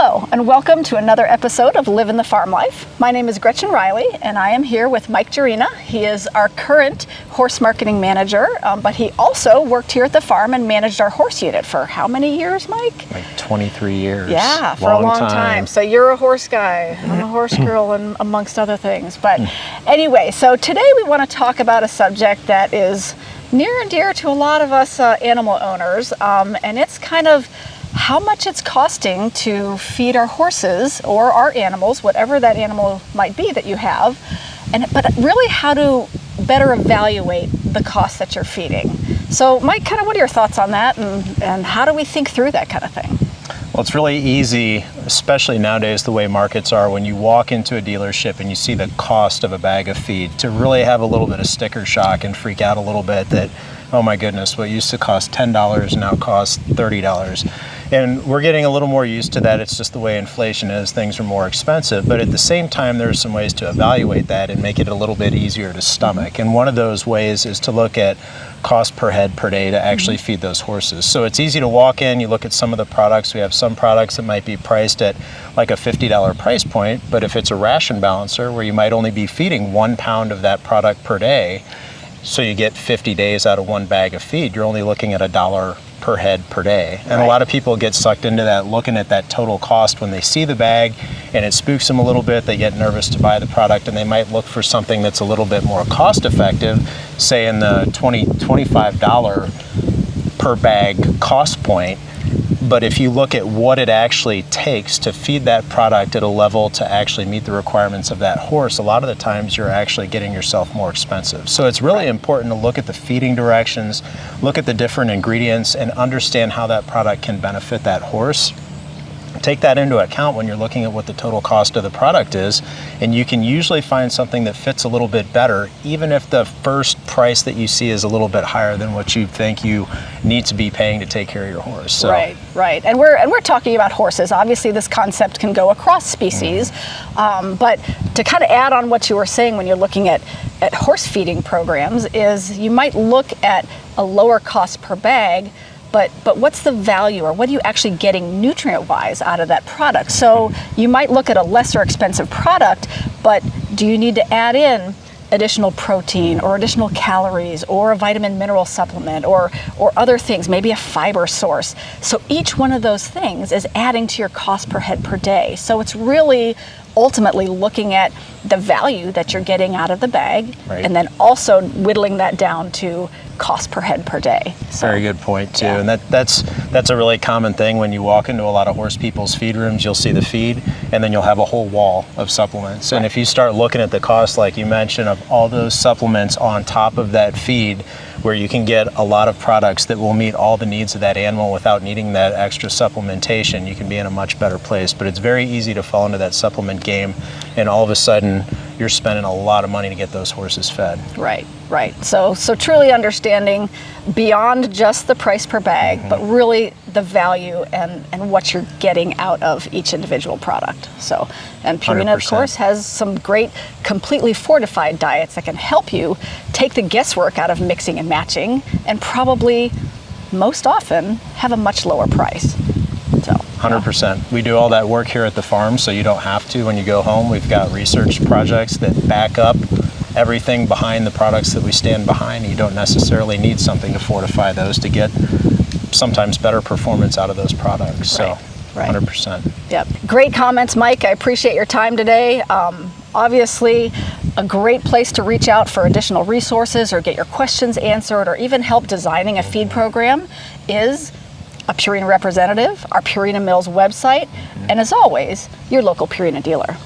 Hello, and welcome to another episode of Livin the Farm Life. My name is Gretchen Riley, and I am here with Mike Jerina. He is our current horse marketing manager, but he also worked here at the farm and managed our horse unit for how many years, Mike? Like 23 years. Yeah, for a long time. So you're a horse guy, I'm a horse girl, and amongst other things. But anyway, so today we want to talk about a subject that is near and dear to a lot of us animal owners, and it's kind of how much it's costing to feed our horses or our animals, whatever that animal might be that you have, but really how to better evaluate the cost that you're feeding. So Mike, kind of what are your thoughts on that, and how do we think through that kind of thing? Well, it's really easy, especially nowadays the way markets are, when you walk into a dealership and you see the cost of a bag of feed, to really have a little bit of sticker shock and freak out a little bit that, oh my goodness, what used to cost $10 now costs $30. And we're getting a little more used to that. It's just the way inflation is. Things are more expensive. But at the same time, there are some ways to evaluate that and make it a little bit easier to stomach. And one of those ways is to look at cost per head per day to actually feed those horses. So it's easy to walk in, you look at some of the products. We have some products that might be priced at like a $50 price point. But if it's a ration balancer where you might only be feeding 1 pound of that product per day, so you get 50 days out of one bag of feed, you're only looking at $1 per head per day. And a lot of people get sucked into that, looking at that total cost when they see the bag, and it spooks them a little bit. They get nervous to buy the product, and they might look for something that's a little bit more cost effective, say in the $25 per bag cost point. But if you look at what it actually takes to feed that product at a level to actually meet the requirements of that horse, a lot of the times you're actually getting yourself more expensive. So it's really important to look at the feeding directions, look at the different ingredients, and understand how that product can benefit that horse. Take that into account when you're looking at what the total cost of the product is, and you can usually find something that fits a little bit better, even if the first price that you see is a little bit higher than what you think you need to be paying to take care of your horse. So. Right. And we're talking about horses. Obviously, this concept can go across species, but to kind of add on what you were saying when you're looking at horse feeding programs is you might look at a lower cost per bag, but what's the value, or what are you actually getting nutrient-wise out of that product? So you might look at a lesser expensive product, but do you need to add in additional protein or additional calories or a vitamin mineral supplement or other things, maybe a fiber source? So each one of those things is adding to your cost per head per day. So it's really ultimately looking at the value that you're getting out of the bag, and then also whittling that down to cost per head per day. So, very good point too. And that's a really common thing when you walk into a lot of horse people's feed rooms. You'll see the feed, and then you'll have a whole wall of supplements. And if you start looking at the cost, like you mentioned, of all those supplements on top of that feed, where you can get a lot of products that will meet all the needs of that animal without needing that extra supplementation, you can be in a much better place. But it's very easy to fall into that supplement game, and all of a sudden you're spending a lot of money to get those horses fed. Right. So truly understanding beyond just the price per bag, but really the value and what you're getting out of each individual product. So, and Purina, 100%. Of course, has some great completely fortified diets that can help you take the guesswork out of mixing and matching, and probably most often have a much lower price. So 100%. We do all that work here at the farm, so you don't have to when you go home. We've got research projects that back up everything behind the products that we stand behind. You don't necessarily need something to fortify those to get sometimes better performance out of those products. So 100%. Yep. Great comments, Mike. I appreciate your time today. Obviously, a great place to reach out for additional resources or get your questions answered or even help designing a feed program is a Purina representative, our Purina Mills website, and as always, your local Purina dealer.